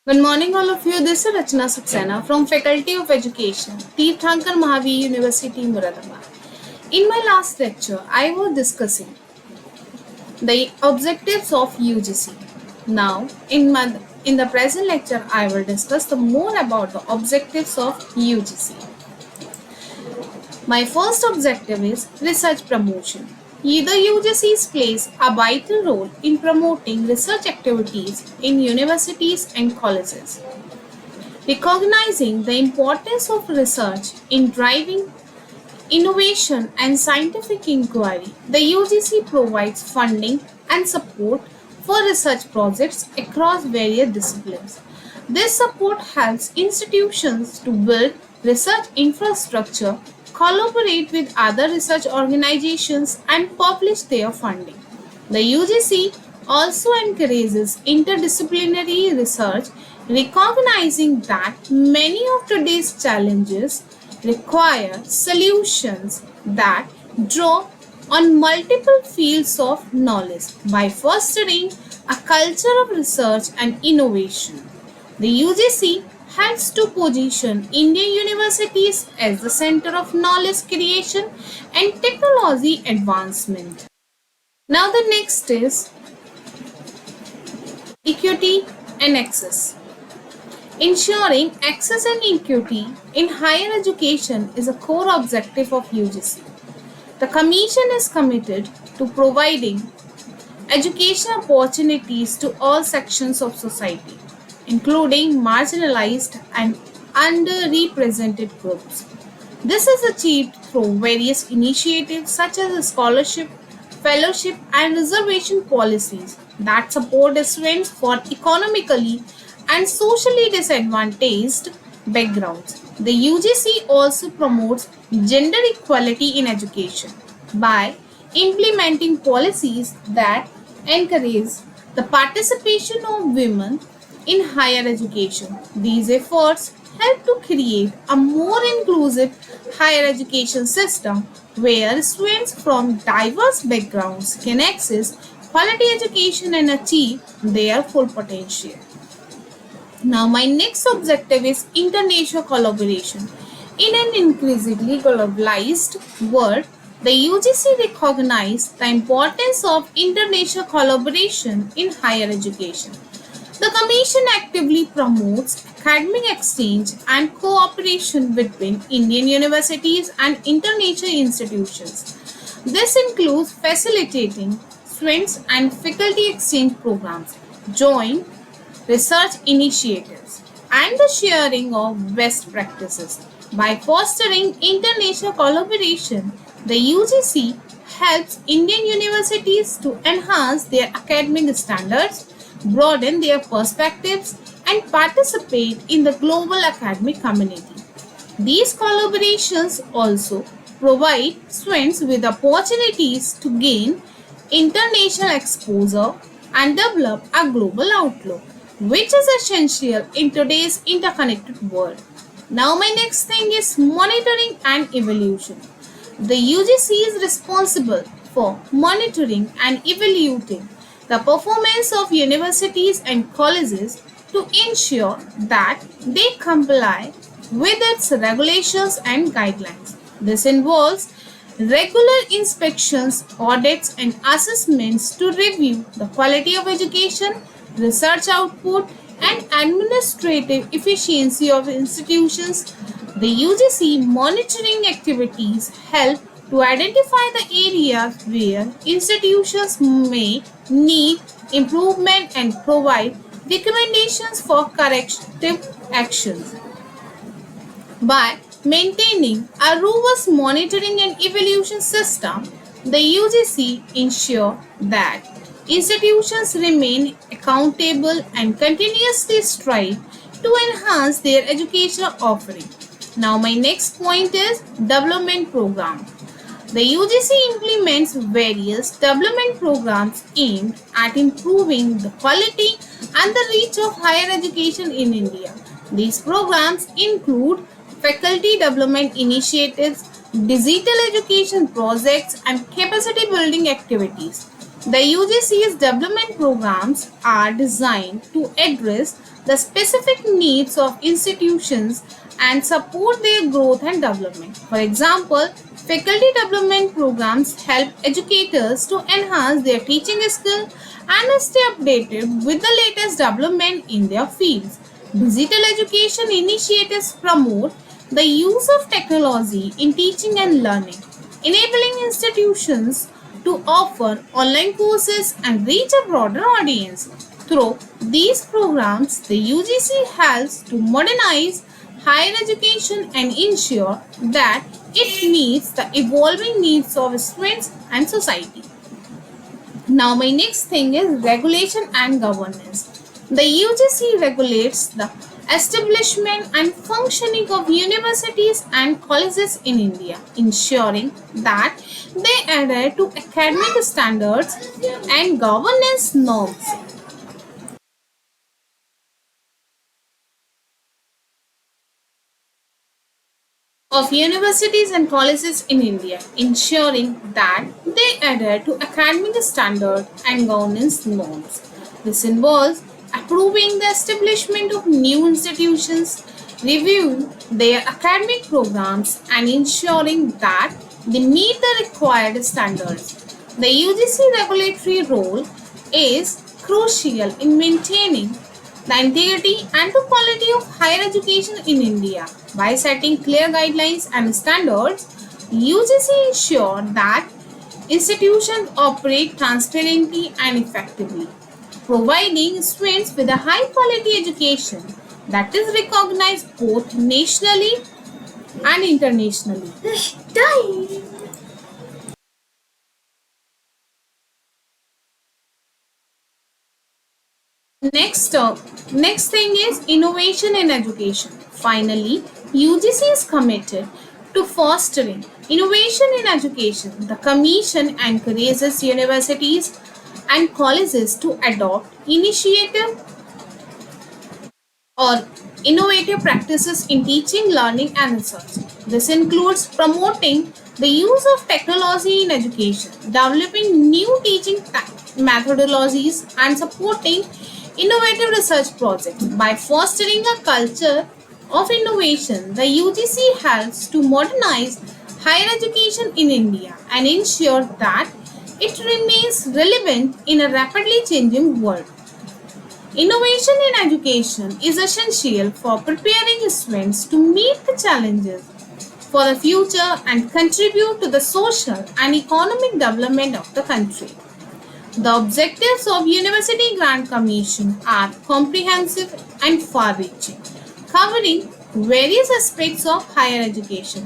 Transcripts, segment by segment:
Good morning, all of you. This is Rachna Saxena from Faculty of Education, Tirthankar Mahavir University, Muradabad. In my last lecture, I was discussing the objectives of UGC. Now, in the present lecture, I will discuss the more about the objectives of UGC. My first objective is research promotion. The UGC plays a vital role in promoting research activities in universities and colleges. Recognizing the importance of research in driving innovation and scientific inquiry, the UGC provides funding and support for research projects across various disciplines. This support helps institutions to build research infrastructure, collaborate with other research organizations, and publish their funding. The UGC also encourages interdisciplinary research, recognizing that many of today's challenges require solutions that draw on multiple fields of knowledge by fostering a culture of research and innovation. The UGC helps to position Indian universities as the center of knowledge creation and technology advancement. Now the next is equity and access. Ensuring access and equity in higher education is a core objective of UGC. The Commission is committed to providing education opportunities to all sections of society, including marginalized and underrepresented groups. This is achieved through various initiatives such as scholarship, fellowship, and reservation policies that support students for economically and socially disadvantaged backgrounds. The UGC also promotes gender equality in education by implementing policies that encourage the participation of women in higher education. These efforts help to create a more inclusive higher education system where students from diverse backgrounds can access quality education and achieve their full potential. Now, my next objective is international collaboration. In an increasingly globalized world, the UGC recognizes the importance of international collaboration in higher education. The Commission actively promotes academic exchange and cooperation between Indian universities and international institutions. This includes facilitating students and faculty exchange programs, joint research initiatives, and the sharing of best practices. By fostering international collaboration, the UGC helps Indian universities to enhance their academic standards, broaden their perspectives, and participate in the global academic community. These collaborations also provide students with opportunities to gain international exposure and develop a global outlook, which is essential in today's interconnected world. Now, my next thing is monitoring and evaluation. The UGC is responsible for monitoring and evaluating the performance of universities and colleges to ensure that they comply with its regulations and guidelines. This involves regular inspections, audits, and assessments to review the quality of education, research output, and administrative efficiency of institutions. The UGC monitoring activities help to identify the areas where institutions may need improvement and provide recommendations for corrective actions. By maintaining a robust monitoring and evaluation system, the UGC ensure that institutions remain accountable and continuously strive to enhance their educational offering. Now, my next point is development program. The UGC implements various development programs aimed at improving the quality and the reach of higher education in India. These programs include faculty development initiatives, digital education projects, and capacity building activities. The UGC's development programs are designed to address the specific needs of institutions and support their growth and development. For example, faculty development programs help educators to enhance their teaching skill and stay updated with the latest development in their fields. Digital education initiatives promote the use of technology in teaching and learning, enabling institutions to offer online courses and reach a broader audience. Through these programs, the UGC helps to modernize higher education and ensure that it meets the evolving needs of students and society. Now, my next thing is regulation and governance. The UGC regulates the establishment and functioning of universities and colleges in India, ensuring that they adhere to academic standards and governance norms. Of universities and colleges in India, ensuring that they adhere to academic standards and governance norms. This involves approving the establishment of new institutions, reviewing their academic programs, and ensuring that they meet the required standards. The UGC regulatory role is crucial in maintaining the integrity and the quality of higher education in India. By setting clear guidelines and standards, UGC ensure that institutions operate transparently and effectively, providing students with a high quality education that is recognized both nationally and internationally. Next thing is innovation in education. Finally, UGC is committed to fostering innovation in education. The Commission encourages universities and colleges to adopt initiative or innovative practices in teaching, learning, and research. This includes promoting the use of technology in education, developing new teaching methodologies, and supporting innovative research projects. By fostering a culture of innovation, the UGC helps to modernize higher education in India and ensure that it remains relevant in a rapidly changing world. Innovation in education is essential for preparing students to meet the challenges for the future and contribute to the social and economic development of the country. The objectives of University Grant Commission are comprehensive and far-reaching, covering various aspects of higher education.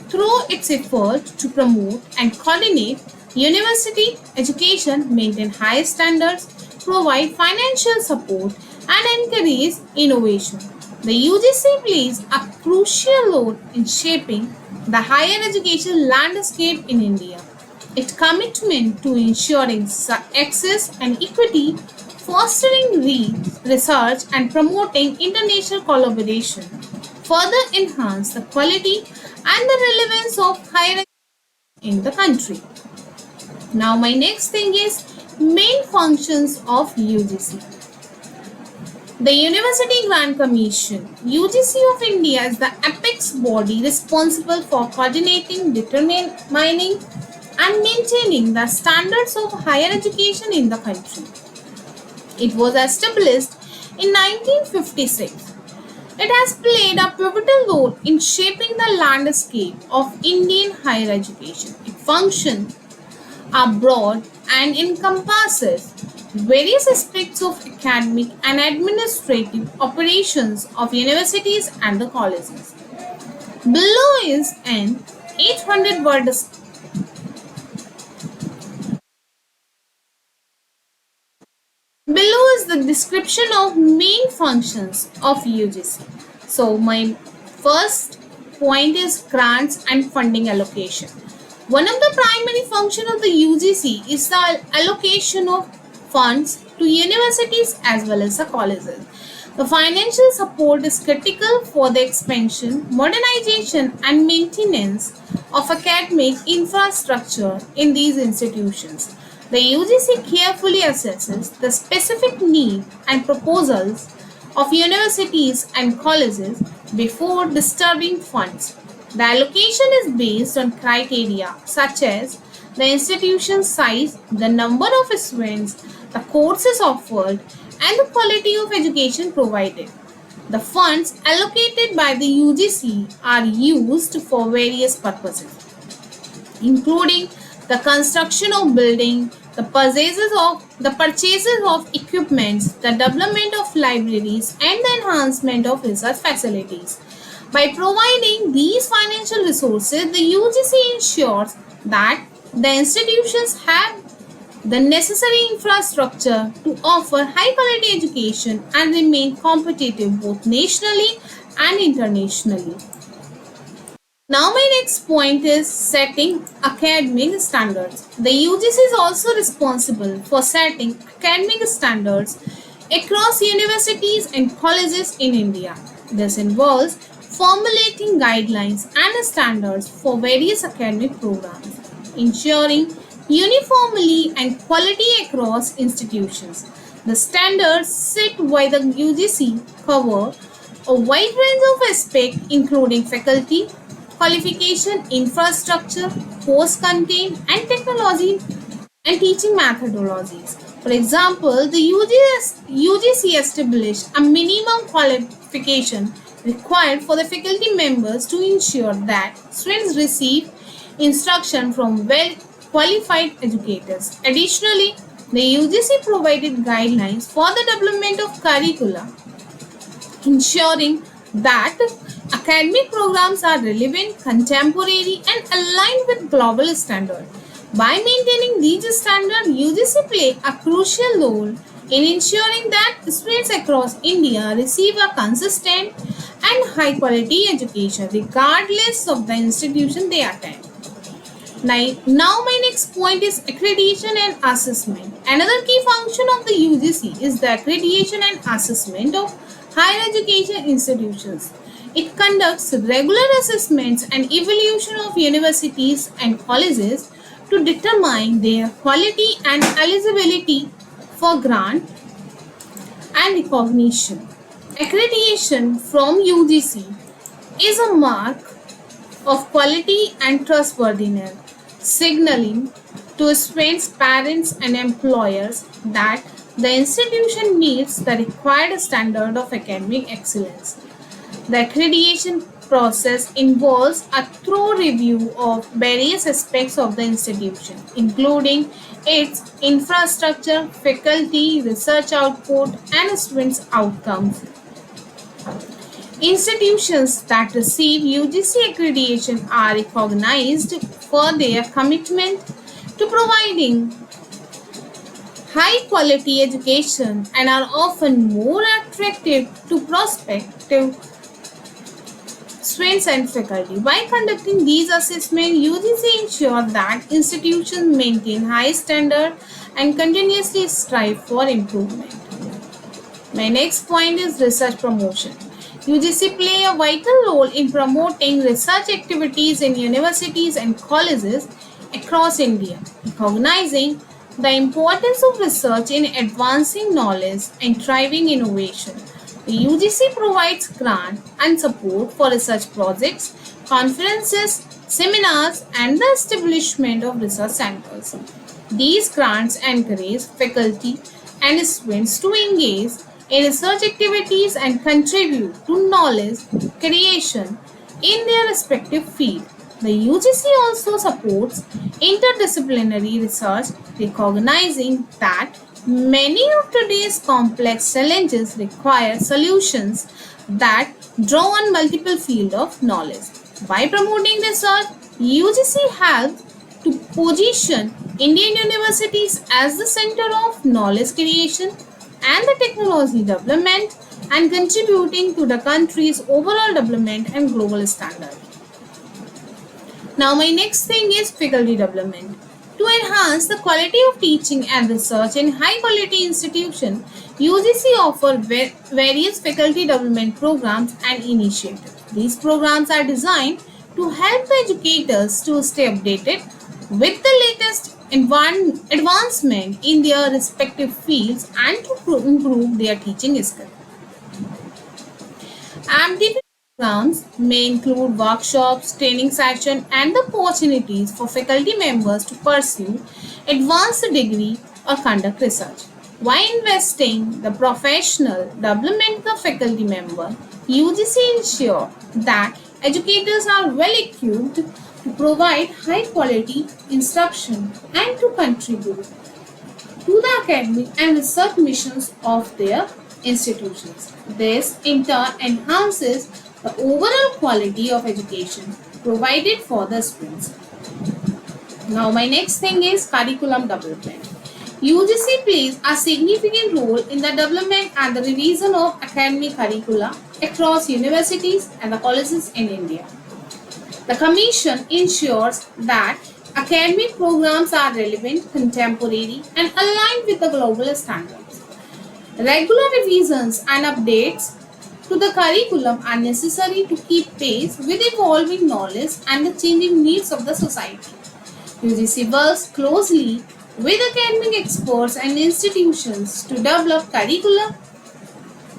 Through its effort to promote and coordinate university education, maintain high standards, provide financial support, and encourage innovation, the UGC plays a crucial role in shaping the higher education landscape in India. Its commitment to ensuring access and equity, fostering research, and promoting international collaboration further enhance the quality and the relevance of higher education in the country. Now, my next thing is main functions of UGC. The University Grant Commission, UGC of India, is the apex body responsible for coordinating, determining, and maintaining the standards of higher education in the country. It was established in 1956. It has played a pivotal role in shaping the landscape of Indian higher education. It functions are broad and encompasses various aspects of academic and administrative operations of universities and the colleges. Below is an 800 word Below is the description of main functions of UGC. So my first point is grants and funding allocation. One of the primary functions of the UGC is the allocation of funds to universities as well as the colleges. The financial support is critical for the expansion, modernization, and maintenance of academic infrastructure in these institutions. The UGC carefully assesses the specific need and proposals of universities and colleges before disturbing funds. The allocation is based on criteria such as the institution size, the number of students, the courses offered, and the quality of education provided. The funds allocated by the UGC are used for various purposes, including the construction of building, the purchases of equipments, the development of libraries, and the enhancement of research facilities. By providing these financial resources, the UGC ensures that the institutions have the necessary infrastructure to offer high quality education and remain competitive both nationally and internationally. Now my next point is setting academic standards. The UGC is also responsible for setting academic standards across universities and colleges in India. This involves formulating guidelines and standards for various academic programs, ensuring uniformity and quality across institutions. The standards set by the UGC cover a wide range of aspects including faculty, qualification, infrastructure, course content, and technology and teaching methodologies. For example, the UGC established a minimum qualification required for the faculty members to ensure that students receive instruction from well qualified educators. Additionally, the UGC provided guidelines for the development of curricula, ensuring that academic programs are relevant, contemporary, and aligned with global standards. By maintaining these standards, UGC play a crucial role in ensuring that students across India receive a consistent and high quality education regardless of the institution they attend. Now my next point is accreditation and assessment. Another key function of the UGC is the accreditation and assessment of higher education institutions. It conducts regular assessments and evaluation of universities and colleges to determine their quality and eligibility for grant and recognition. Accreditation from UGC is a mark of quality and trustworthiness, signaling to students, parents, and employers that the institution meets the required standard of academic excellence. The accreditation process involves a thorough review of various aspects of the institution, including its infrastructure, faculty, research output, and students' outcomes. Institutions that receive UGC accreditation are recognized for their commitment to providing high quality education and are often more attractive to prospective students and faculty. By conducting these assessments, UGC ensures that institutions maintain high standards and continuously strive for improvement. My next point is research promotion. UGC play a vital role in promoting research activities in universities and colleges across India, recognizing the importance of research in advancing knowledge and driving innovation. The UGC provides grant and support for research projects, conferences, seminars, and the establishment of research centers. These grants encourage faculty and students to engage in research activities and contribute to knowledge creation in their respective field. The UGC also supports interdisciplinary research, recognizing that many of today's complex challenges require solutions that draw on multiple fields of knowledge. By promoting research, UGC helps to position Indian universities as the center of knowledge creation and the technology development and contributing to the country's overall development and global standard. Now my next thing is faculty development. To enhance the quality of teaching and research in high quality institutions, UGC offers various faculty development programs and initiatives. These programs are designed to help the educators to stay updated with the latest advancement in their respective fields and to improve their teaching skills. Activity programs may include workshops, training sessions, and the opportunities for faculty members to pursue advanced degree or conduct research. While investing the professional development of faculty member, UGC ensure that educators are well equipped to provide high quality instruction and to contribute to the academic and research missions of their institutions. This, in turn, enhances the overall quality of education provided for the students. Now, my next thing is curriculum development. UGC plays a significant role in the development and the revision of academic curricula across universities and the colleges in India. The Commission ensures that academic programs are relevant, contemporary, and aligned with the global standards. Regular revisions and updates to the curriculum are necessary to keep pace with evolving knowledge and the changing needs of the society. UGC works closely with academic experts and institutions to develop curricula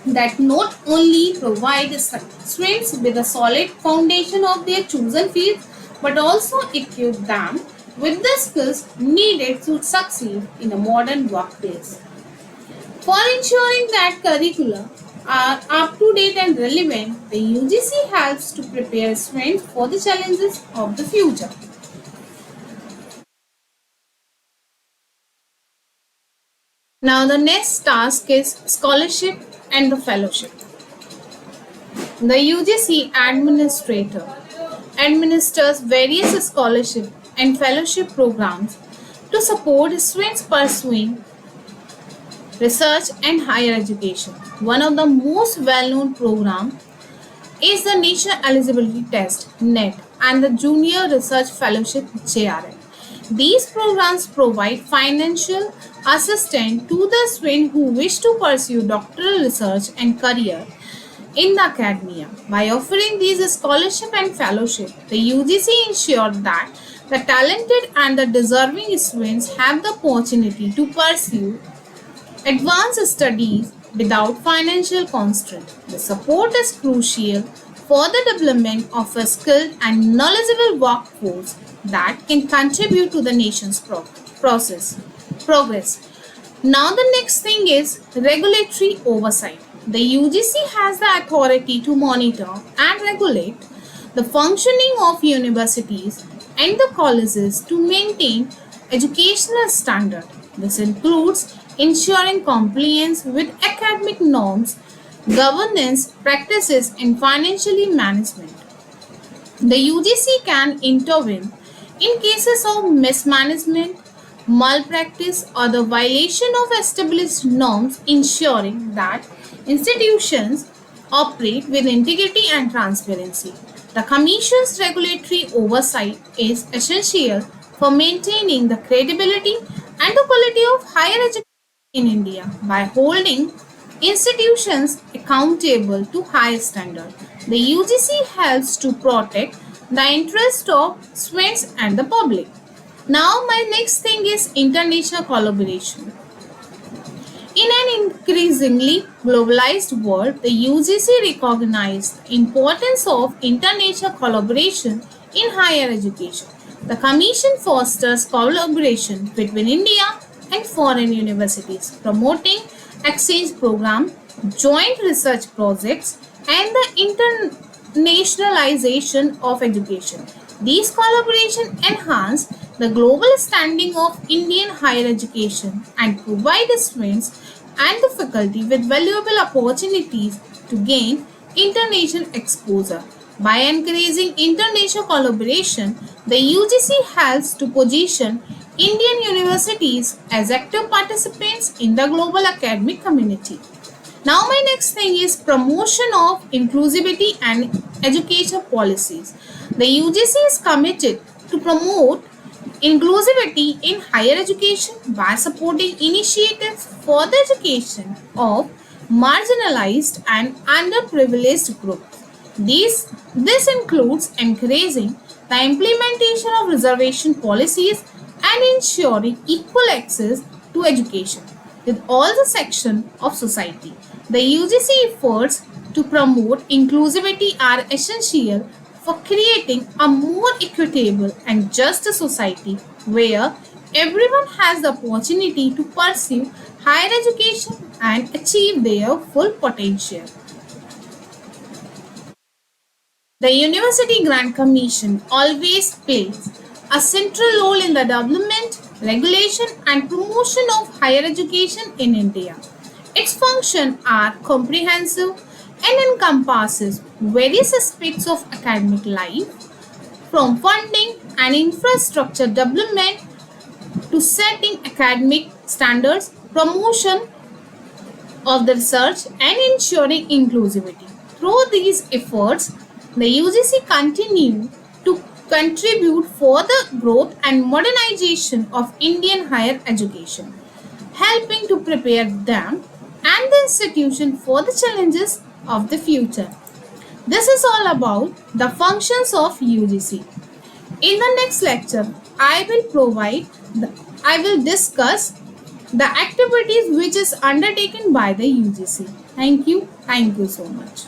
that not only provide students with a solid foundation of their chosen fields but also equip them with the skills needed to succeed in a modern workplace. For ensuring that curricula are up to date and relevant, the UGC helps to prepare students for the challenges of the future. Now the next task is scholarship and the fellowship. The UGC administrator administers various scholarship and fellowship programs to support students pursuing research and higher education. One of the most well-known programs is the National Eligibility Test (NET) and the Junior Research Fellowship (JRF). These programs provide financial assistance to the students who wish to pursue doctoral research and career in the academia. By offering these scholarship and fellowship, the UGC ensures that the talented and the deserving students have the opportunity to pursue advanced studies without financial constraint. The support is crucial for the development of a skilled and knowledgeable workforce that can contribute to the nation's progress. Now the next thing is regulatory oversight. The UGC has the authority to monitor and regulate the functioning of universities and the colleges to maintain educational standard. This includes ensuring compliance with academic norms, governance practices, and financial management. The UGC can intervene in cases of mismanagement, malpractice, or the violation of established norms, ensuring that institutions operate with integrity and transparency. The Commission's regulatory oversight is essential for maintaining the credibility and the quality of higher education in India by holding institutions accountable to high standards. The UGC helps to protect the interest of students and the public. Now my next thing is international collaboration. In an increasingly globalized world, the UGC recognizes the importance of international collaboration in higher education. The Commission fosters collaboration between India and foreign universities, promoting exchange programs, joint research projects, and the internationalization of education. These collaborations enhance the global standing of Indian higher education and provide the students and the faculty with valuable opportunities to gain international exposure. By encouraging international collaboration, the UGC helps to position Indian universities as active participants in the global academic community. Now my next thing is promotion of inclusivity and education policies. The UGC is committed to promote inclusivity in higher education by supporting initiatives for the education of marginalized and underprivileged groups. This includes encouraging the implementation of reservation policies and ensuring equal access to education with all the sections of society. The UGC efforts to promote inclusivity are essential for creating a more equitable and just society where everyone has the opportunity to pursue higher education and achieve their full potential. The University Grant Commission always plays a central role in the development, regulation, and promotion of higher education in India. Its functions are comprehensive and encompasses various aspects of academic life, from funding and infrastructure development to setting academic standards, promotion of the research, and ensuring inclusivity. Through these efforts, the UGC continue to contribute for the growth and modernization of Indian higher education, helping to prepare them and the institution for the challenges of the future. This is all about the functions of UGC. In the next lecture, I will discuss the activities which is undertaken by the UGC. Thank you so much.